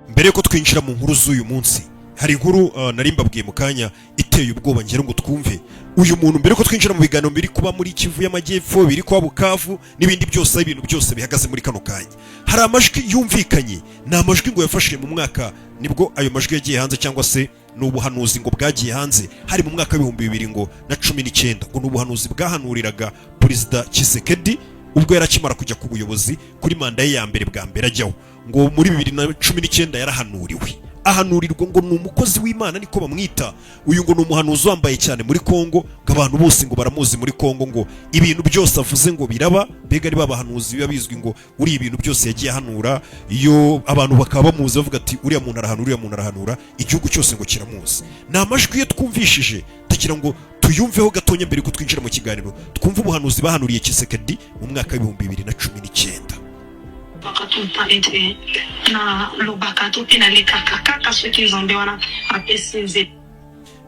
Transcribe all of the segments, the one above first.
mbere yuko twinjira mu nkuru z'uyu munsi hari inkuru nari mbabwiye mu kanya iteye ubwoba ngera ngo twumve uyu muntu mbere yuko twinjira mu biganiro biri kuba muri Kivu y'Amajyepfo biri kuba Bukavu n'ibindi byose ibintu byose bihagaze muri kano kanya hari amajwi yumvikanye ni amajwi ngo yafashije mu mwaka nibwo ayo majwi yagiye hanze cyangwa se n'ubuhanuzi ngo bwagiye hanze hari mu mwaka w'ibihumbi 2019 ngo n'ubuhanuzi bwahanuriraga Perezida Tshisekedi ubwo yarakimara kujya ku buyobozi kuri manda ye ya mbere bwa mbere ajyaho ngo muri 2019 yarahanuriwe ahanurirwa ngo ni umukozi w'Imana niko bamwita uyu ngo ni umuhanuzi wambaye cyane muri Kongo ngo abantu bose ngo baramuzi muri Kongo ngo ibintu byose avuze ngo biraba bega ari babahanuzi biba bizwi ngo uri ibintu byose yagiye ahanura iyo abantu bakaba bamuzi bavuga ati uriya muntu arahanura igihugu cyose ngo kiramuzi ni amajwi ye twumvishije tugira ngo tuyumveho gatonya mbere ko twinjira mu kiganiro twumva ubuhanuzi bahanuriye Tshisekedi mu mwaka wa 2019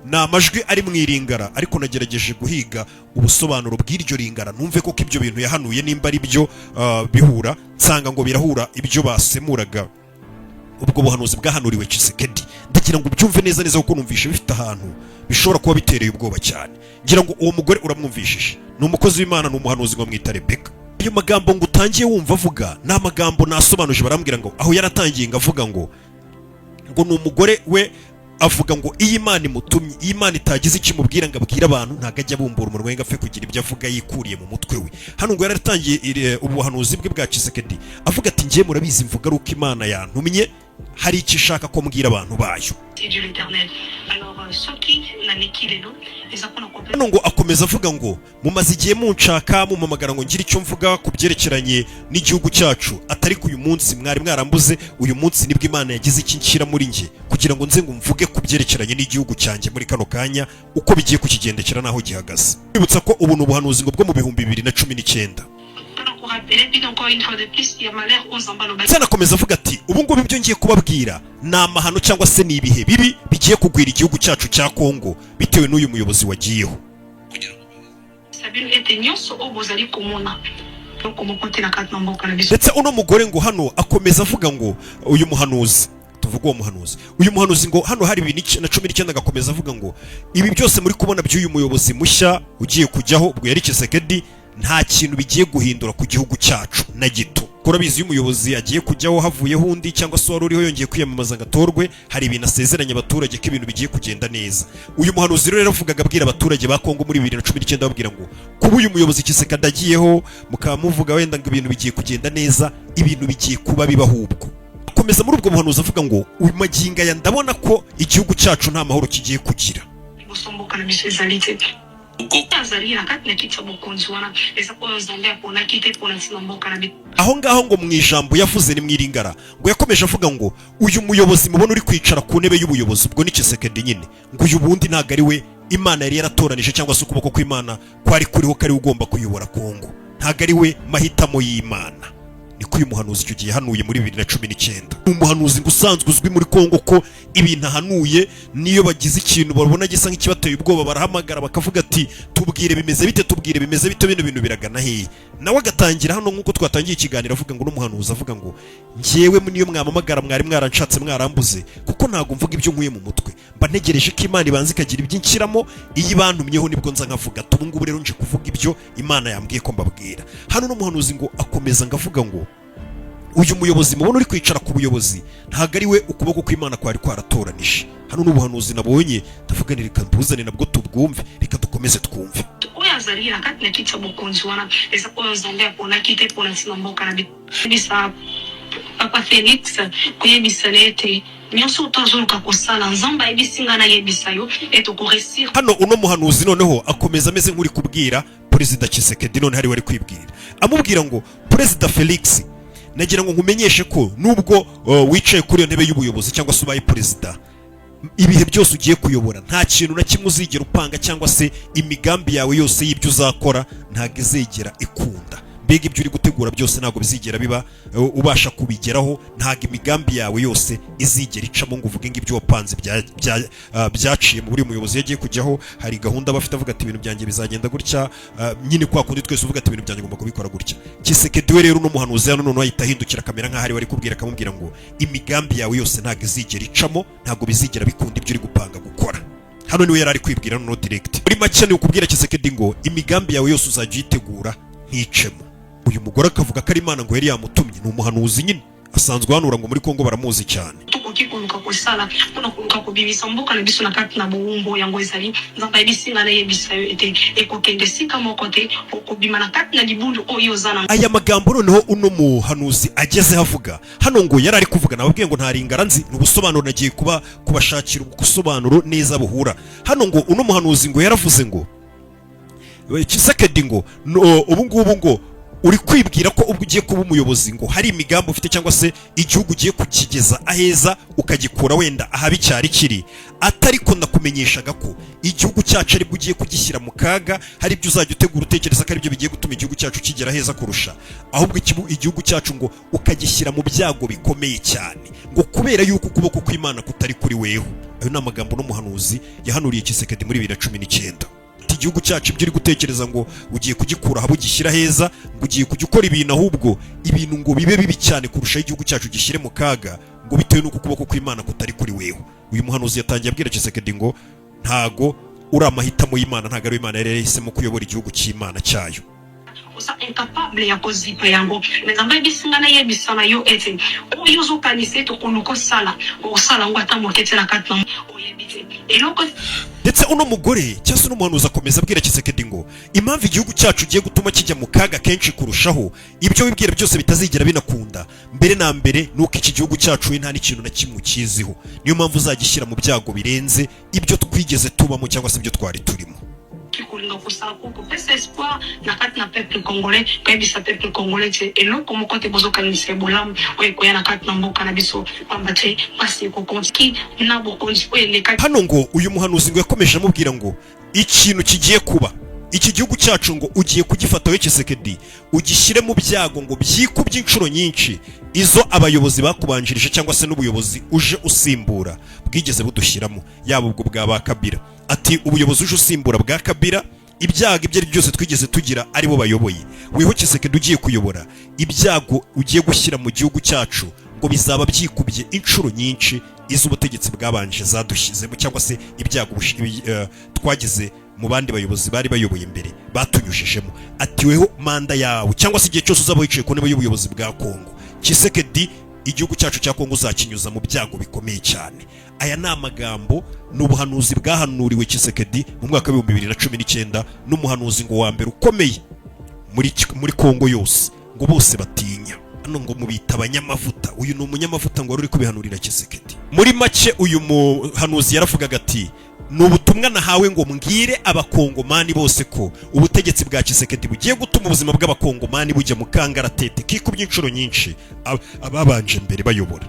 na amajwi ari mu iringara ariko nagerageje guhiga ubusobanuro bw'iryo ringara numve ko ibyo bintu yahanuye nimba ari byo bihura nsanga ngo birahura ibyo basemuraga ubwo buhanuzi bwahanuriwe Tshisekedi ndagira ngo byumve neza neza kuko numvishe bifite ahantu bishobora kuba bitereye ubwoba cyane ngira ngo uwo mugore uramwumvishije ni umukozi w'Imana ni umuhanuzi ngo mwita Rebeka ayo magambo ngo utangiye wumva avuga na magambo nasobanuje barambwira ngo aho yaratangiye ngavuga ngo ni umugore we avuga ngo iyi Imana imutumye iyi Imana itagize ikimubwira ngo abwira abantu ntago ajya bumbura umunwa ngo apfe kugira ibyo avuga yikuriye mu mutwe we hano ngo yaratangiye ubuhanuzi bwe bwa Tshisekedi avuga ati ngiye murabizi mvuga ruko Imana yantumye hari icyo ishaka ko mbwira abantu bayo hano ngo akomeza avuga ngo mumaze igihe munshaka mumamagara ngo ngire icyo mvuga ku byerekeranye n'igihugu cyacu atari ku uyu munsi mwari mwarambuze uyu munsi nibwo Imana yagize iki nshyira muri nge kugira ngo nze ngo mvuge ku byerekeranye n'igihugu cyanjye muri kano kanya uko bigiye kukigendekera naho gihagaze bibutsa ko ubu n'ubuhanuzi ngo bwo mu 2019 Sanakomeza avuga ati ubu ngubu ibyo ngiye kubabwira ni amahano cyangwa se ni ibihe bibi bigiye kugwira igihugu cyacu cya Kongo bitewe n'uyu muyobozi wagiyeho ndetse uno mugore ngo hano akomeza avuga ngo uyu muhanuzi tuvuga uwo muhanuzi uyu muhanuzi ngo hano hari 2019 agakomeza avuga ngo ibi byose muri kubona by'uyu muyobozi mushya ugiye kujyaho ubwo yari Tshisekedi nta kintu bigiye guhindura ku gihugu cyacu na gito kurabizi umuyobozi agiye kujyaho havuyeho undi cyangwa se wari uriho yongeye kwiyamamaza ngatorwe hari ibintu asezeranye abaturage ko ibintu bigiye kugenda neza uyu muhanuzi rero avugaga abwira abaturage ba Kongo muri 2019 babwira ngo kuba uyu muyobozi Tshisekedi agiyeho mukaba muvuga wenda ngo ibintu bigiye kugenda neza ibintu bigiye kuba bibahubwo akomeza muri ubwo muhanuzi avuga ngo uyu maginga ya ndabona ko igihugu cyacu nta mahoro kigiye kugira aho ngaho ngo mu ijambo yavuze ni mwiringara ngo yakomeje avuga ngo uyu muyobozi mubona uri kwicara ku ntebe y'ubuyobozi ubwo ni Tshisekedi nyine ngo uyu bundi ntago ari we Imana yari yaratoranije cyangwa se ukuboko kw'Imana kwari kuriho kari ugomba kuyobora Kongo ntago ari we mahitamo y'Imana niko uyu muhanuzi icyo gihe hanuye muri 2019 umuhanuzi ngo usanzwe uzwi muri Kongo ko ibintu ahanuye niyo bagize ikintu babona gisa nk'ikibateye ubwoba barahamagara bakavuga ati tubwire bimeze bite bino bintu biragana hehe nawe agatangira hano nk'uko twatangiye ikiganiro avuga ngo n'umuhanuzi avuga ngo njyewe niyo mwamamagara mwari mwaranshatse mwarambuze kuko ntago mvuga ibyo nkuye mu mutwe mba ntegereje ko Imana ibanza ikagira iby'inshyiramo iyi bantumyeho nibwo nza nkavuga ubu ngubu rero nje kuvuga ibyo Imana yambwiye ko mbabwira hano n'umuhanuzi ngo akomeza ngavuga ngo uyu muyobozi mubona uri kwicara ku buyobozi ntago ari we ukuboko kw'Imana kwari kwaratoranije hano n'ubuhanuzi nabonye ndavuga ni reka mpuzane nabwo tubwumve reka dukomeze twumve Papa Felix kuyebisanete nyonso utozuruka kusala nzamba ebisingana yebisayo etukuresir hano uno muhanuzi noneho akomeza ameze nk'uri kubwira Perezida Tshisekedi none hari wari kwibwira amubwira ngo Perezida Felix nagira ngo nkumenyeshe ko nubwo wicaye kuri iyo ntebe y'ubuyobozi cyangwa se ubaye perezida ibihe byose ugiye kuyobora nta kintu na kimwe uzigera upanga cyangwa se imigambi yawe yose y'ibyo uzakora ntago izegera ikunda mbega ibyo uri gutegura byose ntabwo bizigera biba ubasha kubigeraho, ntabwo imigambi yawe yose izigera icamo ngo uvuge ngo ibyo wapanze byaciye mu buri muyobozi yagiye kujyaho hari gahunda bafite avuga ati ibintu byanjye bizagenda gutya, nyine kwa kundi twese uvuga ati ibintu byanjye ngomba kubikora gutya. Tshisekedi we rero n'umuhanuzi hano none ahita ahindukira kamera nk'aho ari wari kubwira akamubwira ngo imigambi yawe yose ntabwo izigera icamo, ntabwo bizigera bikunda ibyo uri gupanga gukora. Hano niwe yari ari kwibwira no direct. Muri make ni ukubwira Tshisekedi ngo imigambi yawe yose uzajya uyitegura nticemo. Uyu mugore akavuga ko ari Imana ngo yari yamutumye, ni umuhanuzi nyine asanzwe hanura ngo muri Kongo baramuzi cyane. Tukukikuluka kusala tuna kuluka kubibisa mboka na biso na kati na buumbo yango ezali nzamba ebisinga na yebisa yo ete ekokende sika mokote okubima na kati na libundu oyo zana. Aya magambo noneho uno muhanuzi ageze havuga hano ngo yari ari kuvuga nababwiye ngo ntari ngaranzi n'ubusobanuro nagiye kubashakira ubusobanuro neza buhura. Hano ngo uno muhanuzi ngo yaravuze ngo Tshisekedi ngo ubu ngubu ngo uri kwibwira ko ubwo ugiye kuba umuyobozi ngo hari imigambi ufite cyangwa se igihugu ugiye kukigeza aheza ukagikura wenda ahabi cyari kiri, atari ko nakumenyeshaga ko igihugu cyacu aribwo ugiye kugishyira mu kaga, hari ibyo uzajya utegura utekereza ko aribyo bigiye gutuma igihugu cyacu kigera heza kurusha, ahubwo igihugu cyacu ngo ukagishyira mu byago bikomeye cyane ngo kubera yuko ukuboko kw'Imana kutari kuri weho. Ayo ni amagambo n'umuhanuzi yahanuriye Tshisekedi muri 2019. Igihugu cyacu ibyo uri gutekereza ngo ugiye kugikura aho ugishyira heza, ngo ugiye kujya ukora ibintu ahubwo ibintu ngo bibe bibi cyane kurusha igihugu cyacu gishyire mu kaga ngo bitewe n'uko ukuboko kw'Imana kutari kuri weho. Uyu muhanuzi yatangiye abwira Tshisekedi ngo ntago uri amahitamo y'Imana, ntago ari Imana yari yahisemo kuyobora igihugu cy'Imana cyayo. Usa incapable ya kozipa yango nzamba bisinga na yebisa na yo ete oyo zo kanise to kuluko sala osala ngo atamoketse na kati na oyebite eloko. Ndetse uno mugore cyangwa se n'umuhanuzi akomeza abwira Tshisekedi ngo impamvu igihugu cyacu ugiye gutuma kijya mu kaga kenshi kurushaho ibyo wibwira byose bitazigera binakunda, mbere na mbere nuko iki gihugu cyacu nta n'ikintu na kimwe ukiziho, niyo mpamvu uzagishyira mu byago birenze ibyo twigeze tubamo cyangwa se ibyo twari turimo. Kulinga kusala kuko pesa espoir na kati na peuple congolais kabisa peuple congolais c'est eloko mokote bozoka ni sebolam oyeko yana kati na mboka na biso pambate pasi ko konski na bokonzi oyele kati. Hano ngo uyu muhanuzi ngo yakomeje amubwira ngo ikintu kigiye kuba iki gihugu cyacu ngo ugiye kugifata we Tshisekedi ugishyire mu byago ngo byikubye inshuro nyinshi izo abayobozi bakubanjirije cyangwa se n'ubuyobozi uje usimbura bwigeze budushyiramo, yaba ubwo bwa Kabila. Ati ubuyobozi uje usimbura bwa Kabila ibyago ibyo ari byose twigeze tugira ari bo bayoboye, weho Tshisekedi ugiye kuyobora ibyago ugiye gushyira mu gihugu cyacu ngo bizaba byikubye inshuro nyinshi izo ubutegetsi bwabanje zadushyizemo cyangwa se ibyago twagize mu bandi bayobozi bari bayoboye mbere batunyujijemo. Ati weho manda yawe cyangwa se igihe cyose uzaba wicaye ku ntebe y'ubuyobozi bwa Kongo, Tshisekedi igihugu cyacu cya Kongo uzakinyuza mu byago bikomeye cyane. Aya ni amagambo n'ubuhanuzi bwahanuriwe Tshisekedi mu mwaka wa 2019 n'umuhanuzi ngo wa mbere ukomeye muri Kongo yose ngo bose batinya. Hano ngo mubita abanyamavuta, uyu ni umunyamavuta ngo uri kubihanurira Tshisekedi. Muri make uyu muhanuzi yaravugaga ati n'ubutumwa nahawe ngo mbwire abakongomani bose ko ubutegetsi bwa Tshisekedi bugiye gutuma ubuzima bw'abakongomani bujya mu kangaratete kikubye inshuro nyinshi ababanje mbere bayobora.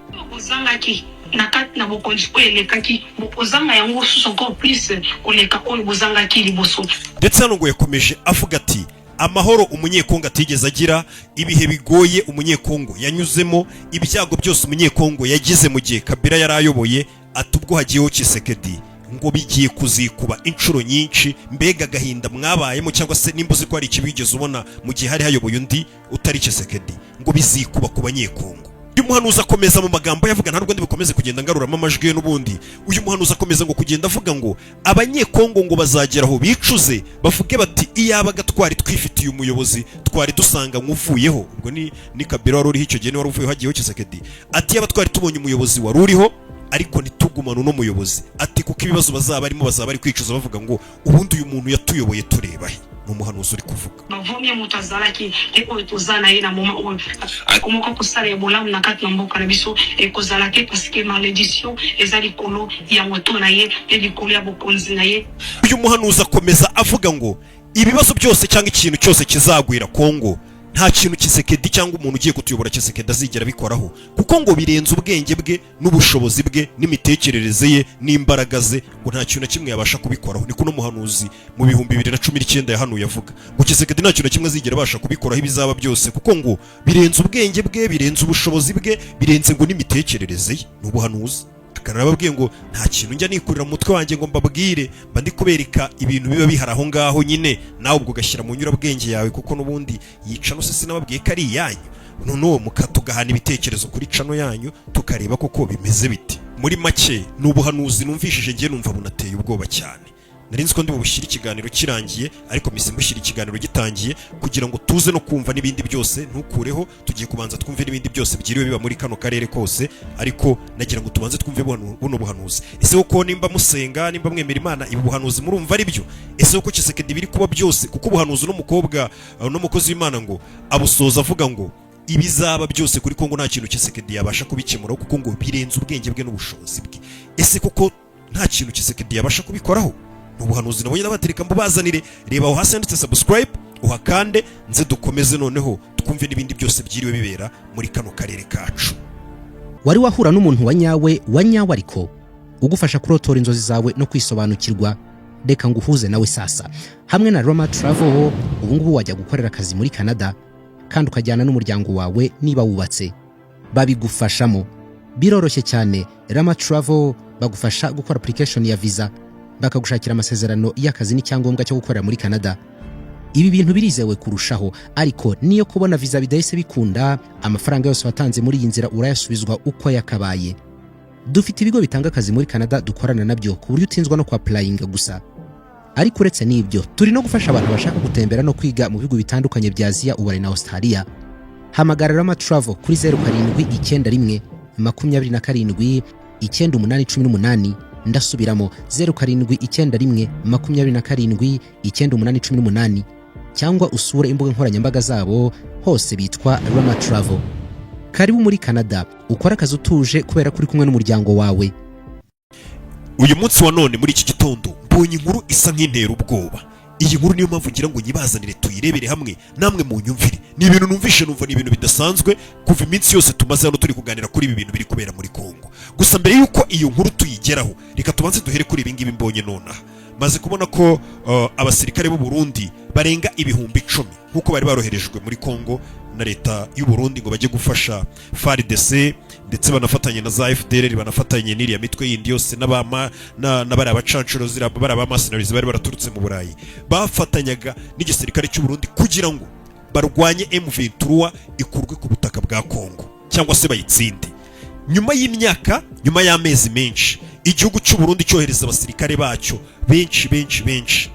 nakati na bokonzi oyelekaki bozanga yango susu encore plus oleka oyo bozanga kiri boso. Ndetse hano ngo yakomeje avuga ati amahoro umunyekongo atigeze agira, ibihe bigoye umunyekongo yanyuzemo, ibyago byose umunyekongo yagize mu gihe Kabila yarayoboye, atubwo hagiyeho Tshisekedi ngo bigiye kuzikuba inshuro nyinshi. Mbega gahinda mwabayemo cyangwa se nimbuze ko ari ikibigeze ubona mu gihe hari hayoboye undi utari Tshisekedi ngo bizikuba ku banyekongo. Uyu muhanuzi akomeza mu magambo yavuga nta rwanda bikomeze kugenda ngaruramo amajwi ye n'ubundi. Uyu muhanuzi akomeza ngo kugenda avuga ngo abanyekongo ngo bazageraho bicuze bavuge bati iyabaga twari twifitiye umuyobozi twari dusanga nkuvuyeho. Ubwo ni Kabila wari uriho icyo gihe wari uvuyeho hagiyeho Tshisekedi. Ati yaba twari tubonye umuyobozi wari uriho ariko ntitugumane uno muyobozi. Ati kuko ibibazo bazaba ari kwicuza bavuga ngo ubundi uyu muntu yatuyoboye turebahe. Umuhanuzi uri kuvuga bavomye mutazalaki eko tuzana ina moma oyo akomoka kusala ebola na kati na mboka na biso ekozalaki parce que malédiction ezali kolo ya moto na ye edikolo ya bokonzi na ye. Uyu muhanuzi akomeza avuga ngo ibibazo byose cyangwa ikintu cyose kizagwira Kongo nta kintu Tshisekedi cyangwa umuntu ugiye kutuyobora Tshisekedi azigera bikoraho, kuko ngo birenze ubwenge bwe n'ubushobozi bwe n'imitekerereze ye n'imbaraga ze, ngo nta kintu na kimwe yabasha kubikoraho. Niko no muhanuzi mu 2019 yahanuye avuga ngo Tshisekedi nta kintu na kimwe azigera abasha kubikoraho ibizaba byose, kuko ngo birenze ubwenge bwe, birenze ubushobozi bwe, birenze ngo n'imitekerereze ye. N'ubuhanuzi akarababwiye ngo nta kintu njya nikurira mu mutwe wanjye ngo mbabwire, mba ndi kubereka ibintu biba bihari aho ngaho nyine, nawe ubwo ugashyira mu nyurabwenge yawe, kuko n'ubundi yica no se nababwiye ko ari iyanyu, noneho mukatugahana ibitekerezo kuri cano yanyu tukareba koko bimeze biti. Muri make ni ubuhanuzi numvishije ngiye numva bunateye ubwoba cyane. Nari nzi ko ndi bubushyira ikiganiro kirangiye, ariko mise mbushyira ikiganiro gitangiye kugira ngo tuze no kumva n'ibindi byose, ntukureho, tugiye kubanza twumve n'ibindi byose byiriwe biba muri kano karere kose, ariko nagira ngo tubanze twumve buno buhanuzi. Ese uko nimba musenga, nimba mwemera Imana, ibi buhanuzi murumva ari byo? Ese uko Tshisekedi biri kuba byose, kuko ubuhanuzi n'umukobwa n'umukozi w'Imana ngo abusoza avuga ngo ibizaba byose kuri Kongo nta kintu Tshisekedi yabasha kubikemuraho, kuko ngo birenze ubwenge bwe n'ubushobozi bwe. Ese kuko nta kintu Tshisekedi yabasha kubikoraho? Ubuhanuzi nabonye nabatereka mbubazanire. Reba aho hasi handitse subscribe, uhakande, nze dukomeze noneho twumve n'ibindi byose byiriwe bibera muri kano karere kacu. Wari wahura n'umuntu wa nyawe ariko ugufasha kurotora inzozi zawe no kwisobanukirwa, reka nguhuze nawe sasa. Hamwe na Roma Travel ubu ngubu wajya gukorera akazi muri Canada kandi ukajyana n'umuryango wawe niba wubatse. Babigufashamo biroroshye cyane. Roma Travel bagufasha gukora application ya visa, bakagushakira amasezerano y'akazi n'icyangombwa cyo gukorera muri Canada. Ibi bintu birizewe kurushaho, ariko niyo kubona visa bidahise bikunda, amafaranga yose watanze muri iyi nzira urayasubizwa uko yakabaye. Dufite ibigo bitanga akazi muri Canada dukorana nabyo ku buryo utinzwa no applyinga gusa. Ariko uretse n'ibyo, turi no gufasha abantu bashaka gutembera no kwiga mu bihugu bitandukanye bya Aziya, Uburayi na Australia. Hamagara Rama Travel kuri 0791 27 9818. Ndasubiramo 0791 27 9818, cyangwa usure imbuga nkoranyambaga zabo, hose bitwa Rama Travel. Karibu muri Canada, ukora akazi utuje kubera kuri kumwe n'umuryango wawe. Uyu munsi wa none muri iki gitondo mbonye inkuru isa nk'intera ubwoba. Iyi nkuru niyo mpamvu ngira ngo nyibazanire tuyirebere hamwe namwe mu nyumvire. Ni ibintu numvishe numva ni ibintu bidasanzwe kuva iminsi yose tumaze hano turi kuganira kuri ibi bintu biri kubera muri Kongo. Gusa mbere yuko iyo nkuru tuyigeraho, reka tubanze duhere kuri ibi ngibi mbonye nonaha. Maze kubona ko abasirikare b'u Burundi barenga 10,000 nkuko bari baroherejwe muri Kongo na leta y'u Burundi ngo bajye gufasha FARDC, ndetse banafatanye na za FDLR, banafatanye n'iriya mitwe yindi yose n'abari abacancuro bari abamasinarizi bari baraturutse mu Burayi, bafatanyaga n'igisirikare cy'u Burundi kugira ngo barwanye M23 ikurwe ku butaka bwa Kongo cyangwa se bayitsinde. Nyuma y'imyaka, nyuma y'amezi menshi, igihugu cy'u Burundi cyohereza abasirikare bacyo benshi,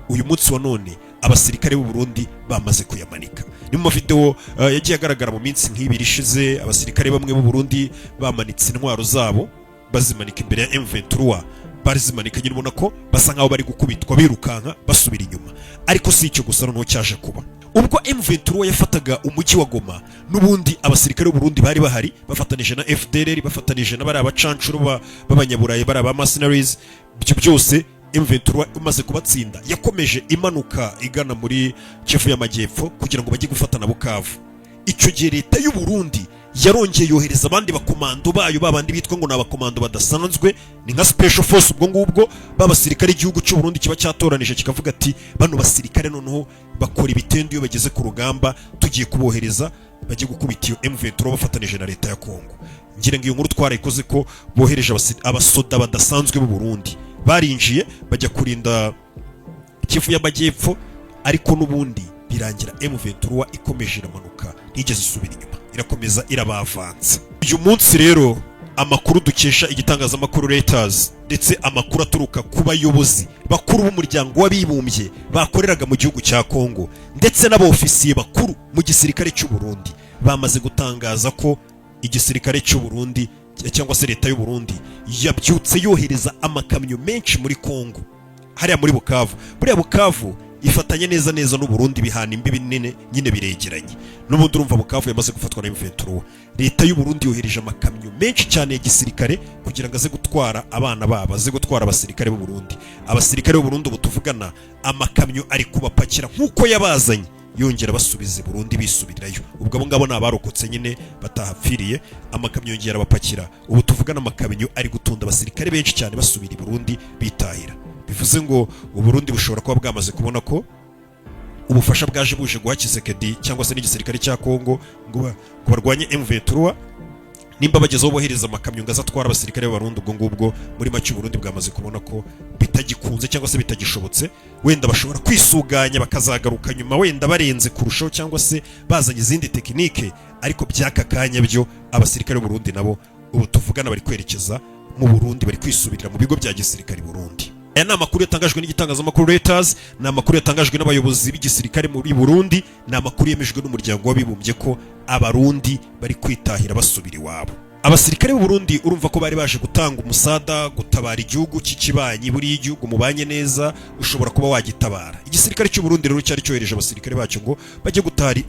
uyu munsi wa none abasirikare b'u Burundi bamaze kuyamanika. Ni mu video yagiye agaragara mu minsi nk'ibiri ishize, abasirikare bamwe b'u Burundi bamanitse intwaro zabo bazimanika imbere ya M23, barizimanika nyine ubona ko basa nkaho bari gukubitwa birukanka basubira inyuma. Ariko si icyo gusa noneho cyaje kuba. Ubwo M23 yafataga umujyi wa Goma, n'ubundi abasirikare b'u Burundi bari bahari bafatanije na FDLR, bafatanije na bari abacancuro b'abanyaburayi, bari abamasinarizi. Ibyo byose M23 umaze kubatsinda yakomeje imanuka igana muri Kivu y'Amajyepfo kugira ngo bajye gufatana Bukavu. Icyo gihe leta y'u Burundi yarongeye yohereza abandi bakomando bayo, babandi bitwa ngo n'abakomando badasanzwe, ni nka special force. Ubwo ngubwo babasirikare igihugu cy'u Burundi kiba cyatoranije kikavuga ati bano basirikare noneho bakora ibitendo iyo bageze ku rugamba, tugiye kubohereza bajye gukubita iyo M23 bafatanije na leta ya Kongo. Ngira ngo iyo nkuru twarayikoze ko bohereje abasoda badasanzwe b'u Burundi, barinjiye bajya kurinda Kivu y'Amajyepfo, ariko n'ubundi birangira M23 ikomeje iramanuka, ntigeze isubira inyuma, irakomeza irabavanza. Uyu munsi rero amakuru dukesha igitangazamakuru Reuters, ndetse amakuru aturuka ku bayobozi bakuru b'umuryango w'abibumbye bakoreraga mu gihugu cya Kongo, ndetse n'abofisiye bakuru mu gisirikare cy'u Burundi, bamaze gutangaza ko igisirikare cy'u Burundi cyangwa se leta y'u Burundi yabyutse yohereza amakamyo menshi muri Kongo, hariya muri Bukavu. Buriya Bukavu ifatanye neza n'u Burundi, bihana imbibi nene nyine biregeranye. N'ubundi urumva Bukavu yamaze gufatwa na M23. Leta y'u Burundi yohereje amakamyo menshi cyane ya gisirikare kugira ngo aze gutwara abana babo, aze gutwara abasirikare b'u Burundi. Abasirikare b'u Burundi ubu tuvugana amakamyo ari kubapakira nk'uko yabazanye yongera basubize Burundi bisubirirayo. Ubwo abo ngabo nabarokotse nyine batahapfiriye, amakamyo yongera bapakira. Ubu tuvugana amakamyo ari gutunda abasirikare benshi cyane basubira i Burundi bitahira. Bivuze ngo Uburundi bushobora kuba bwamaze kubona ko ubufasha bwaje buje guha Tshisekedi cyangwa se n'igisirikare cya Kongo ngo barwanye M23, nimba bagezeho bohereza amakamyo ngaza atwara abasirikare b'Abarundi. Ubwo ngubwo muri make Burundi bwamaze kubona ko bitagikunze cyangwa se bitagishobotse, wenda bashobora kwisuganya bakazagaruka nyuma wenda barenze kurushaho cyangwa se bazanye izindi tekinike, ariko byaka kanya byo abasirikare b'Uburundi nabo ubu tuvugana bari kwerekeza mu Burundi, bari kwisubirira mu bigo bya gisirikare Burundi. Aya ni amakuru yatangajwe n'igitangazamakuru Reuters, ni amakuru yatangajwe n'abayobozi b'igisirikare muri Burundi, ni amakuru yemejwe n'umuryango w'abibumbye ko Abarundi bari kwitahira basubira iwabo. Abasirikare b'u Burundi urumva ko bari baje gutanga umusada, gutabara igihugu cy'ikibanyi. Buri igihugu mubanye neza ushobora kuba wagitabara. Igisirikare cy'u Burundi rero cyari cyohereje abasirikare bacyo ngo bajye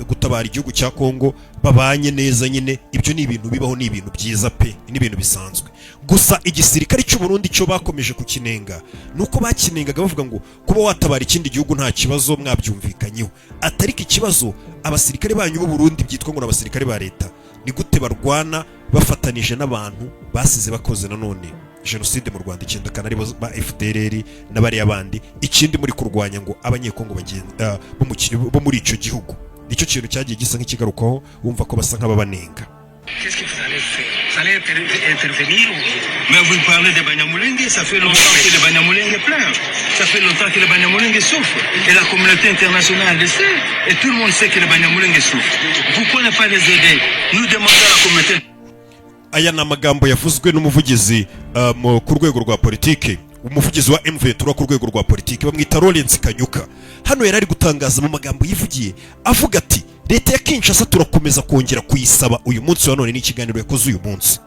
gutabara igihugu cya Kongo, babanye neza nyine. Ibyo ni ibintu bibaho, ni ibintu byiza pe, ni ibintu bisanzwe. Gusa igisirikare cy'u Burundi cyo bakomeje kukinenga, nuko bakinengaga bavuga ngo kuba watabara ikindi gihugu nta kibazo, mwabyumvikanyeho. Atariko ikibazo abasirikare banyu b'u Burundi byitwa ngo n'abasirikare ba leta, ni gute barwana bafatanije n'abantu basize bakoze nanone jenoside mu Rwanda 9 kanari ba FDLR n'abari abandi, ikindi muri kurwanya ngo abanyekongo bagenda bo muri ico gihugu. Nicyo kintu cyagiye gisa nk'ikigarukaho, wumva ko basa nk'ababanenga. Qu'est-ce que vous allez faire? Vous allez intervenir? Mais vous parlez de Banyamulenge, ça fait longtemps que le Banyamulenge pleure. Ça fait longtemps que le Banyamulenge souffre. Et la communauté internationale le sait. Et tout le monde sait que le Banyamulenge souffre. Pourquoi ne pas les aider? Nous demandons à la communauté. Aya na magambo yavuzwe n'umuvugizi ku rwego rwa politike, umuvugizi wa M23 ku rwego rwa politike bamwita Lawrence Kanyuka. Hano yari ari gutangaza mu magambo yivugiye avuga ati leta ya Kinshasa turakomeza kongera kuyisaba uyu munsi wa none n'ikiganiro yakoze uyu munsi.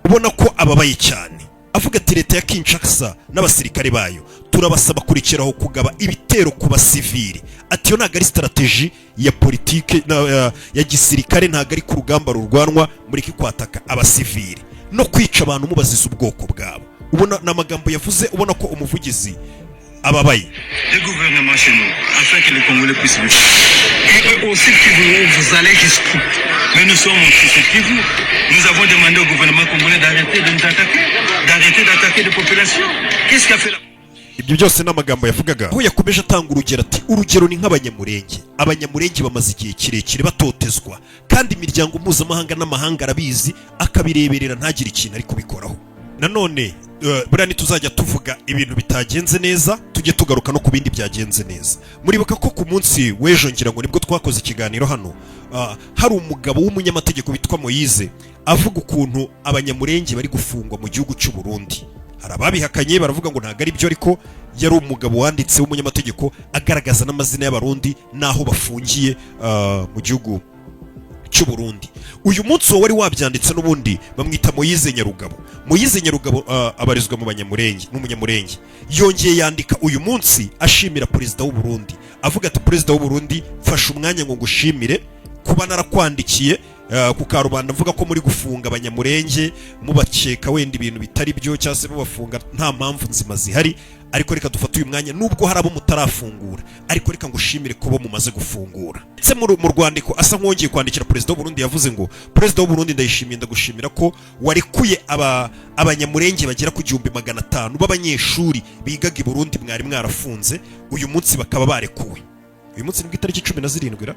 Ubona ko ababaye cyane. Avuga ati leta ya Kinshasa n'abasirikare bayo turabasaba kurikiraho kugaba ibitero ku basivili. Ati yo ntago ari strategy ya politike ya gisirikare, ntago ari ku rugamba rurwanwa muri kwataka abasivili no kwica abantu mubaziza ubwoko bwabo. Ubona n'amagambo yavuze, ubona ko umuvugizi ababaye. Le gouvernement chez nous, afin que les Congolais puissent vivre. Et aussi vous allez jusqu'où? Mais nous sommes aussi vous. Nous avons demandé au gouvernement congolais d'arrêter de nous attaquer, d'arrêter d'attaquer des populations. Qu'est-ce qu'a fait la... Ibyo byose n'amagambo yavugaga, aho yakomeje atanga urugero ati urugero ni nk'abanyamurenge. Abanyamurenge bamaze igihe kirekire batotezwa, kandi imiryango mpuzamahanga n'amahanga arabizi, akabireberera ntagire ikintu ari kubikoraho. Nanone buriya ntituzajya tuvuga ibintu bitagenze neza tujye tugaruka no ku bindi byagenze neza. Muribuka ko ku munsi w'ejo ngira ngo nibwo twakoze ikiganiro hano, hari umugabo w'umunyamategeko witwa Moise avuga ukuntu abanyamurenge bari gufungwa mu gihugu cy'u Burundi. Hari ababihakanye baravuga ngo ntago ari byo, ariko yari umugabo wanditse w'umunyamategeko agaragaza n'amazina y'Abarundi naho bafungiye mu gihugu cy'u Burundi. Uyu munsi wari wabyanditse n'ubundi bamwita Moise Nyarugabo. Moise Nyarugabo abarizwa mu banyamurenge n'umunyamurenge. Yongeye yandika uyu munsi ashimira perezida w'u Burundi, avuga ati perezida w'u Burundi fasha umwanya ngo ngushimire kuba narakwandikiye ku karubanda mvuga ko muri gufunga abanyamurenge mubakeka wenda ibintu bitari byo cyangwa se mubafunga nta mpamvu nzima zihari, ariko reka dufate uyu mwanya nubwo hari abo mutarafungura, ariko reka ngushimire ko bo mumaze gufungura. Ndetse mu rwandiko asa nk'wongeye kwandikira perezida w'u Burundi yavuze ngo perezida w'u Burundi ndayishimiye ndagushimira ko warekuye abanyamurenge bagera ku 1500 b'abanyeshuri bigaga i Burundi mwari mwarafunze, uyu munsi bakaba barekuwe. Uyu munsi nibwo itariki 17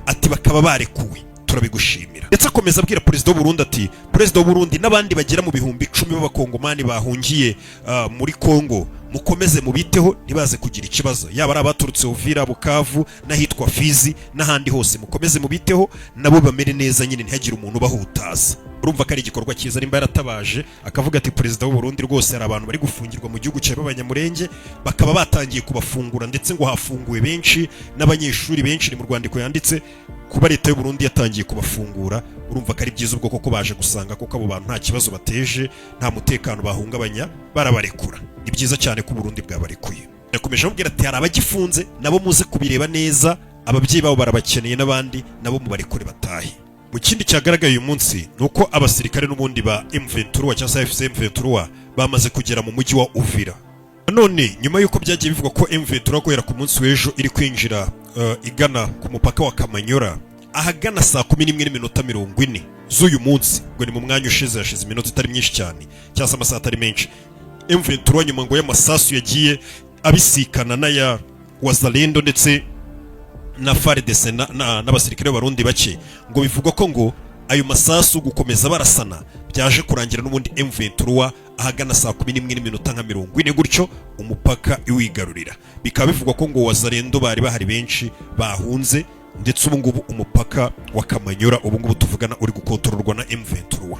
ati bakaba barekuwe, turabigushimira. Ndetse akomeza abwira perezida w'u Burundi ati perezida w'u Burundi n'abandi bagera mu bihumbi 10 b'abakongomani bahungiye muri Kongo mukomeze mubiteho ntibaze kugira ikibazo, yaba ari abaturutse Uvira, Bukavu n'ahitwa Fizi n'ahandi hose mukomeze mubiteho nabo bamere neza nyine ntihagire umuntu bahutaza. Urumva ko ari igikorwa cyiza nimba yaratabaje akavuga ati perezida w'u Burundi rwose hari abantu bari gufungirwa mu gihugu cy'abanyamurenge bakaba batangiye kubafungura, ndetse ngo hafunguwe benshi n'abanyeshuri benshi. Ni mu rwandiko yanditse kuba leta y'u Burundi yatangiye kubafungura. Urumva ko ari byiza ubwo koko baje gusanga koko abo bantu nta kibazo bateje, nta mutekano bahungabanya, barabarekura. Ni byiza cyane ko Burundi bwabarekuye. Yakomeje amubwira ati hari abagifunze nabo muze kubireba neza, ababyeyi babo barabakeneye n'abandi nabo mubarekure batahe. Mu kindi cyagaragaye uyu munsi nuko abasirikare n'ubundi ba M23 cyangwa se FC M23 bamaze kugera mu mujyi wa Uvira. None nyuma yuko byagiye bivuga ko M23 guhera ku munsi w'ejo iri kwinjira igana ku mupaka wa Kamanyora ahagana saa 11:40 z'uyu munsi, ngo ni mu mwanya ushize, yashize iminota itari myinshi cyane cyangwa amasaha atari menshi. M23 nyuma ngo y'amasasu yagiye abisikana n'aya Wazalendo ndetse na FARDC n'abasirikare b'Abarundi bake, ngo bivugwa ko ngo ayo masasu gukomeza barasana byaje kurangira n'ubundi M23 ahagana saa 11:40 gutyo umupaka iwigarurira. Bikaba bivugwa ko ngo Wazalendo bari bahari benshi bahunze, ndetse ubu ngubu umupaka wa Kamanyora ubu ngubu tuvugana uri gukontororwa na M23.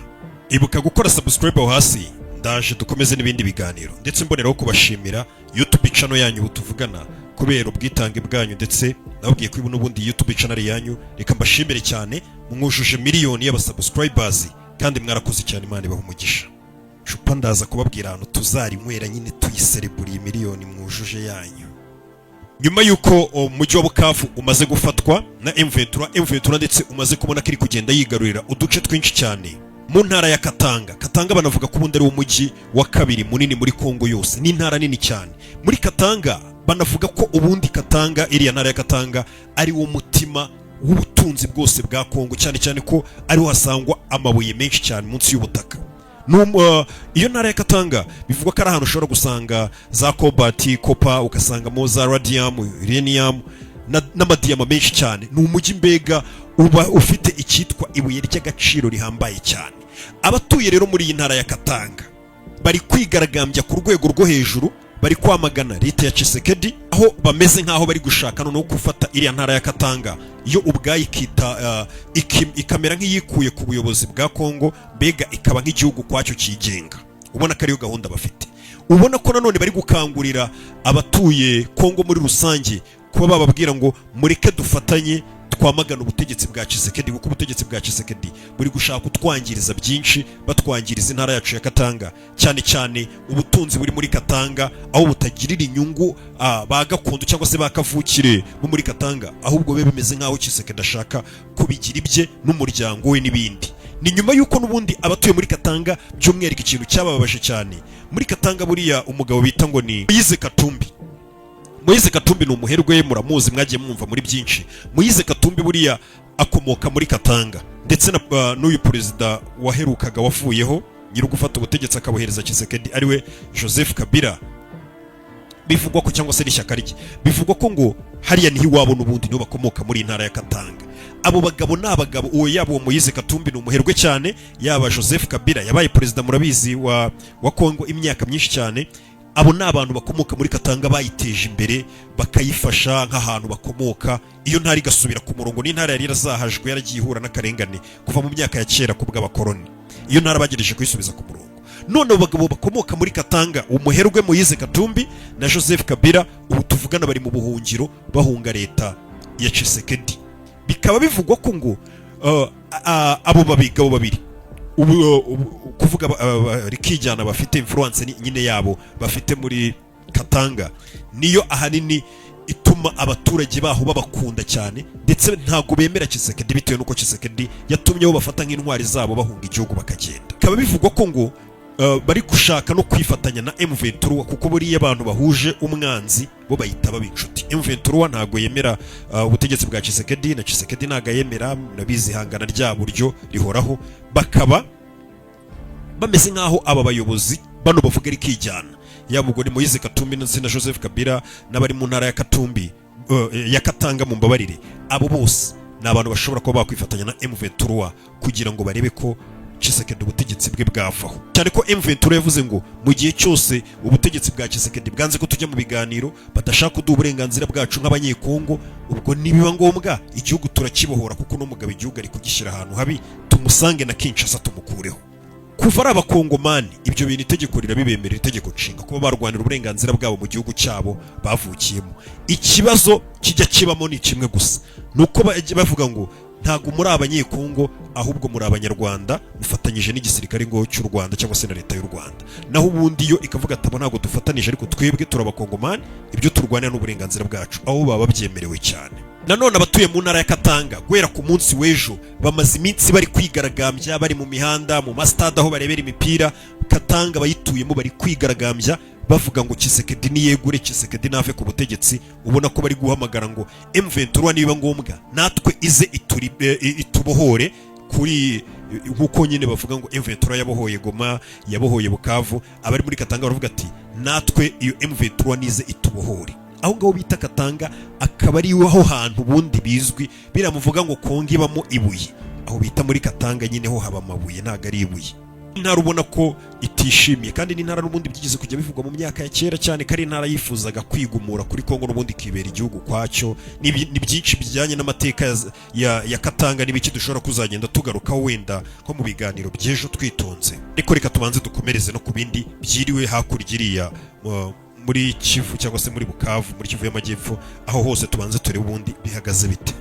Ibuka gukora subscribe aho hasi, ndaje dukomeze n'ibindi biganiro, ndetse mboneraho kubashimira YouTube channel yanyu butuvugana kubera ubwitange bwanyu, ndetse nabwiye ko n'ubundi YouTube channel yanyu reka mbashimire cyane, mwujuje miliyoni y'abasubscribers kandi mwarakoze cyane, Imana ibahe umugisha. Cupa ndaza kubabwira ahantu tuzarinywera nyine tuyisereburiye miliyoni mwujuje yanyu. Nyuma yuko umujyi wa Bukavu umaze gufatwa na M23 ndetse umaze kubona kiri kugenda yigarurira uduce twinshi cyane mu ntara ya Katanga banavuga ko ubundi ari umujyi wa kabiri munini muri Kongo yose, ni intara nini cyane. Muri Katanga banavuga ko ubundi Katanga, iriya ntara ya Katanga ari wo mutima w'ubutunzi bwose bwa Kongo, cyane cyane ko ariho hasangwa amabuye menshi cyane munsi y'ubutaka. Iyo ntara ya Katanga bivugwa ko ari ahantu ushobora gusanga za cobalt, copper, ugasangamo za radium, uranium n'amadiyama menshi cyane. Ni umujyi mbega uba ufite icyitwa ibuye ry'agaciro rihambaye cyane. Abatuye rero muri iyi ntara ya Katanga bari kwigaragambya ku rwego rwo hejuru, bari kwamagana leta ya Tshisekedi, aho bameze nkaho bari gushaka no gufata iriya ntara ya Katanga iyo ubwayi ikamera nk'iyikuye ku buyobozi bwa Kongo, mbega ikaba nk'igihugu kwacyo kigenga. Ubona ko ariyo gahunda bafite. Ubona ko nanone bari gukangurira abatuye Kongo muri rusange kuba bababwira ngo mureke dufatanye twamagana ubutegetsi bwa Tshisekedi, kuko ubutegetsi bwa Tshisekedi buri gushaka kutwangiriza byinshi, batwangiriza intara yacu ya Katanga, cyane cyane ubutunzi buri muri Katanga, aho butagirira inyungu ba gakondo cyangwa se bakavukire bo muri Katanga, ahubwo be bimeze nkaho Tshisekedi ashaka kubigira ibye n'umuryango we n'ibindi. Ni nyuma yuko n'ubundi abatuye muri Katanga by'umwihariko ikintu cyabababaje cyane muri Katanga, buriya umugabo bita ngo ni Moise Katumbi ni umuherwe, muramuzi, mwagiye mwumva muri byinshi. Moise Katumbi buriya akomoka muri Katanga, ndetse n'uyu perezida waherukaga wavuyeho nyiri gufata ubutegetsi akabuhereza Tshisekedi ariwe Joseph Kabila, bivugwa ko cyangwa se n'ishyaka rye, bivugwa ko ngo hariya niho iwabo n'ubundi niho bakomoka muri intara ya Katanga. Abo bagabo n'abagabo, uwo yaba uwo Moise Katumbi ni umuherwe cyane, yaba Joseph Kabila yabaye perezida murabizi wa Kongo imyaka myinshi cyane. Abo ni abantu bakomoka muri Katanga bayiteje imbere, bakayifasha nk'ahantu bakomoka. Iyo ntara igasubira ku murongo, ni intara yari yarazahajwe, yaragiye ihura n'akarengane kuva mu myaka ya kera ku bw'abakoloni. Iyo ntara bagereje kuyisubiza ku murongo. None abo bagabo bakomoka muri Katanga, umuherwe Moise Katumbi na Joseph Kabila, ubu tuvugana bari mu buhungiro bahunga leta ya Tshisekedi. Bikaba bivugwa ko ngo abo babigabo babiri kuvuga rikijyana bafite influence nyine yabo bafite muri Katanga, niyo ahanini ituma abaturage baho babakunda cyane, ndetse ntago bemera Tshisekedi bitewe nuko Tshisekedi yatumyeho bafata nk'intwari zabo bahunga igihugu bakagenda. Kaba bivugwa ko ngo bari gushaka no kwifatanya na M23, kuko buriya abantu bahuje umwanzi bo bayita babinshuti. M23 ntago yemera ubutegetsi bwa Tshisekedi, na Tshisekedi ntago yemera, nabizi hangana rya buryo rihoraho, bakaba bameze nkaho aba bayobozi bano bavuga rikijyana, yaba ubwo ni Moise Katumbi na Joseph Kabila n'abari mu ntara ya Katumbi ya Katanga mu mbabarire. Abo bose ni abantu bashobora kuba bakwifatanya na M23 kugira ngo barebe ko Tshisekedi ubutegetsi bwe bwavaho, cyane ko M23 yavuze ngo mu gihe cyose ubutegetsi bwa Tshisekedi bwanze ko tujya mu biganiro, badashaka kuduha uburenganzira bwacu nk'abanyekongo, ubwo nibiba ngombwa igihugu turakibohora, kuko no mugabo igihugu ari kugishyira ahantu habi, tumusange na Kinshasa tumukureho. Kuva ari abakongomani ibyo bintu itegeko rirabibemerera, itegeko nshinga, kuba barwanira uburenganzira bwabo mu gihugu cyabo bavukiyemo. Ikibazo kijya kibamo ni kimwe gusa, nuko bavuga ngo ntago muri abanyekongo, ahubwo muri abanyarwanda mufatanyije n'igisirikare ngo cy'u Rwanda cyangwa se na leta y'u Rwanda. Naho ubundi yo ikavuga ati ntago dufatanije, ariko twebwe turabakongomani, ibyo turwanira n'uburenganzira bwacu, aho baba babyemerewe cyane. Nanone abatuye mu ntara ya Katanga guhera ku munsi w'ejo bamaze iminsi bari kwigaragambya, bari mu mihanda, mu mastade aho barebera imipira. Katanga bayituyemo bari kwigaragambya bavuga ngo Tshisekedi niyegure, Tshisekedi nave ku butegetsi, ubona ko bari guhamagara ngo M23 niba ngombwa natwe ize itubohore kuri nkuko nyine bavuga ngo M23 yabohoye Goma, yabohoye Bukavu. Abari muri Katanga baravuga ati natwe iyo M23 nize itubohore. Aho ngaho bita Katanga akaba ari aho hantu bundi bizwi biramuvuga ngo Kongo ibamo ibuye, aho bita muri Katanga nyine ho haba amabuye ntago ari ibuye. Intara ubona ko itishimiye, kandi n'intara n'ubundi byigeze kujya bivugwa mu myaka ya kera cyane ko ari intara yifuzaga kwigumura kuri Kongo n'ubundi kibera igihugu kwacyo. Ni byinshi bijyanye n'amateka ya Katanga n'ibiki dushobora kuzagenda tugarukaho wenda ko mu biganiro by'ejo twitonze. Ariko reka tubanze dukomereze no ku bindi byiriwe hakurya iriya muri Kivu cyangwa se muri Bukavu, muri Kivu y'Amajyepfo, aho hose tubanze turebe ubundi bihagaze bite.